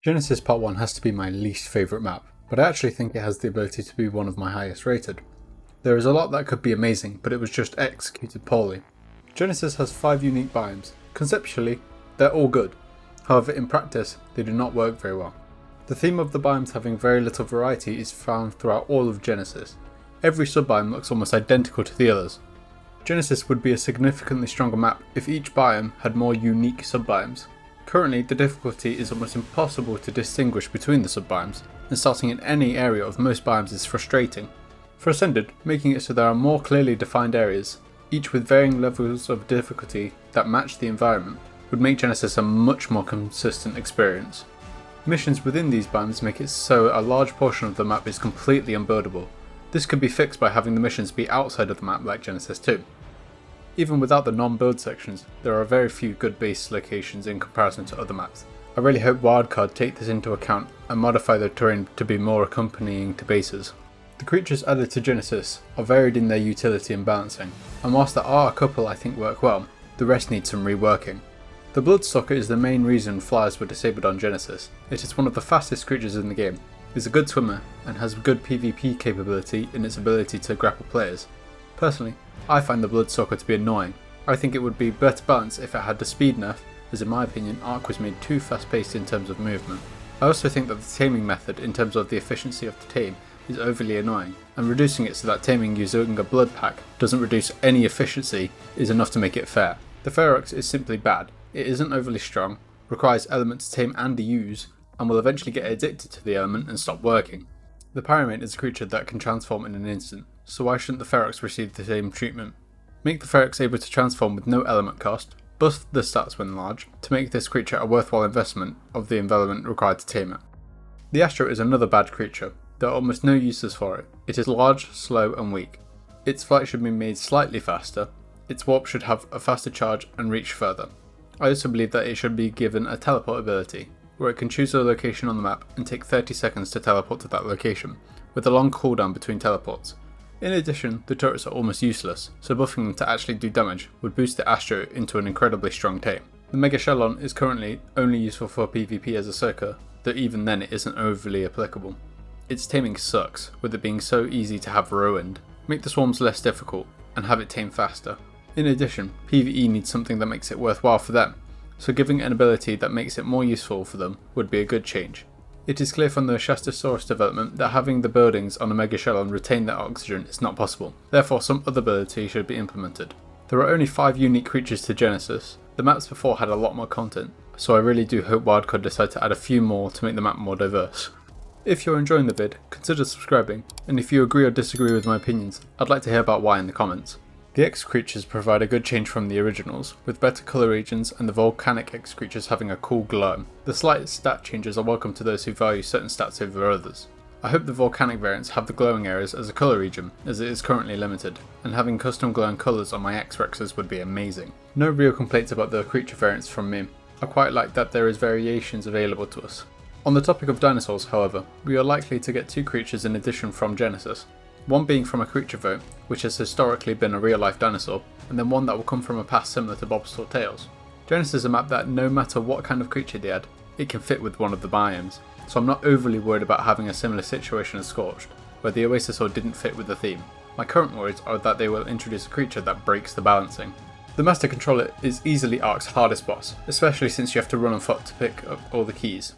Genesis Part 1 has to be my least favourite map, but I actually think it has the ability to be one of my highest rated. There is a lot that could be amazing, but it was just executed poorly. Genesis has 5 unique biomes. Conceptually, they're all good. However, in practice, they do not work very well. The theme of the biomes having very little variety is found throughout all of Genesis. Every sub-biome looks almost identical to the others. Genesis would be a significantly stronger map if each biome had more unique sub-biomes. Currently, the difficulty is almost impossible to distinguish between the sub-biomes, and starting in any area of most biomes is frustrating. For Ascended, making it so there are more clearly defined areas, each with varying levels of difficulty that match the environment, would make Genesis a much more consistent experience. Missions within these biomes make it so a large portion of the map is completely unbuildable. This could be fixed by having the missions be outside of the map like Genesis 2. Even without the non-build sections, there are very few good base locations in comparison to other maps. I really hope Wildcard take this into account and modify the terrain to be more accompanying to bases. The creatures added to Genesis are varied in their utility and balancing, and whilst there are a couple I think work well, the rest need some reworking. The bloodstalker is the main reason flyers were disabled on Genesis. It is one of the fastest creatures in the game, is a good swimmer, and has good PvP capability in its ability to grapple players. Personally, I find the bloodstalker to be annoying. I think it would be better balanced if it had the speed nerf, as in my opinion ARK was made too fast paced in terms of movement. I also think that the taming method in terms of the efficiency of the tame is overly annoying, and reducing it so that taming using a blood pack doesn't reduce any efficiency is enough to make it fair. The ferox is simply bad. It isn't overly strong, requires elements to tame and use, and will eventually get addicted to the element and stop working. The Pyramid is a creature that can transform in an instant, so why shouldn't the ferox receive the same treatment? Make the ferox able to transform with no element cost, buff the stats when large, to make this creature a worthwhile investment of the envelopment required to tame it. The Astro is another bad creature. There are almost no uses for it. It is large, slow and weak. Its flight should be made slightly faster, its warp should have a faster charge and reach further. I also believe that it should be given a teleport ability, where it can choose a location on the map and take 30 seconds to teleport to that location, with a long cooldown between teleports. In addition, the turrets are almost useless, so buffing them to actually do damage would boost the Astro into an incredibly strong tame. The Mega Shellon is currently only useful for PvP as a Circa, though even then it isn't overly applicable. Its taming sucks, with it being so easy to have ruined. Make the swarms less difficult, and have it tame faster. In addition, PvE needs something that makes it worthwhile for them, so giving an ability that makes it more useful for them would be a good change. It is clear from the Shastasaurus development that having the buildings on a Mega Shellon retain their oxygen is not possible, therefore some other ability should be implemented. There are only 5 unique creatures to Genesis. The maps before had a lot more content, so I really do hope Wildcard decide to add a few more to make the map more diverse. If you're enjoying the vid, consider subscribing, and if you agree or disagree with my opinions, I'd like to hear about why in the comments. The X creatures provide a good change from the originals, with better colour regions and the volcanic X creatures having a cool glow. The slight stat changes are welcome to those who value certain stats over others. I hope the volcanic variants have the glowing areas as a colour region, as it is currently limited, and having custom glowing colours on my X Rexes would be amazing. No real complaints about the creature variants from me. I quite like that there is variations available to us. On the topic of dinosaurs, however, we are likely to get 2 creatures in addition from Genesis. One being from a creature vote, which has historically been a real life dinosaur, and then one that will come from a past similar to Bob's Tales. Genesis is a map that no matter what kind of creature they add, it can fit with one of the biomes, so I'm not overly worried about having a similar situation as Scorched, where the Oasisaur didn't fit with the theme. My current worries are that they will introduce a creature that breaks the balancing. The Master Controller is easily ARK's hardest boss, especially since you have to run on foot to pick up all the keys.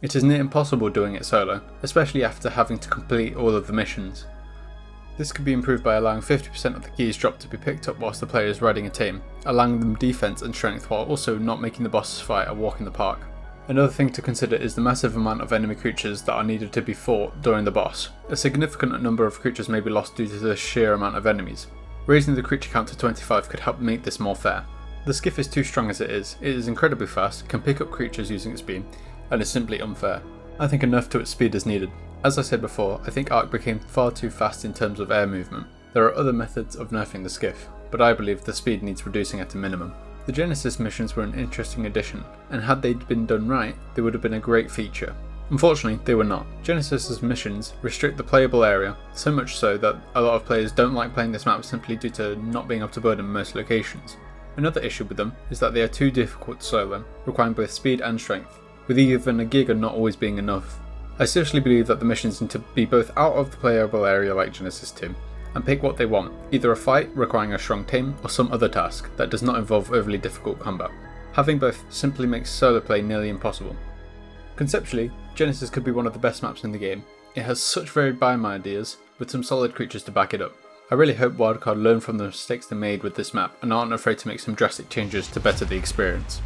It is near impossible doing it solo, especially after having to complete all of the missions. This could be improved by allowing 50% of the keys dropped to be picked up whilst the player is riding a tame, allowing them defense and strength while also not making the boss fight a walk in the park. Another thing to consider is the massive amount of enemy creatures that are needed to be fought during the boss. A significant number of creatures may be lost due to the sheer amount of enemies. Raising the creature count to 25 could help make this more fair. The skiff is too strong as it is incredibly fast, can pick up creatures using its beam, and is simply unfair. I think a nerf to its speed is needed. As I said before, I think ARK became far too fast in terms of air movement. There are other methods of nerfing the skiff, but I believe the speed needs reducing at a minimum. The Genesis missions were an interesting addition, and had they been done right, they would have been a great feature. Unfortunately, they were not. Genesis's missions restrict the playable area, so much so that a lot of players don't like playing this map simply due to not being able to burn in most locations. Another issue with them is that they are too difficult to solo, requiring both speed and strength. with even a giga not always being enough. I seriously believe that the missions need to be both out of the playable area like Genesis 2, and pick what they want, either a fight requiring a strong team or some other task that does not involve overly difficult combat. Having both simply makes solo play nearly impossible. Conceptually, Genesis could be one of the best maps in the game. It has such varied biome ideas, with some solid creatures to back it up. I really hope Wildcard learn from the mistakes they made with this map and aren't afraid to make some drastic changes to better the experience.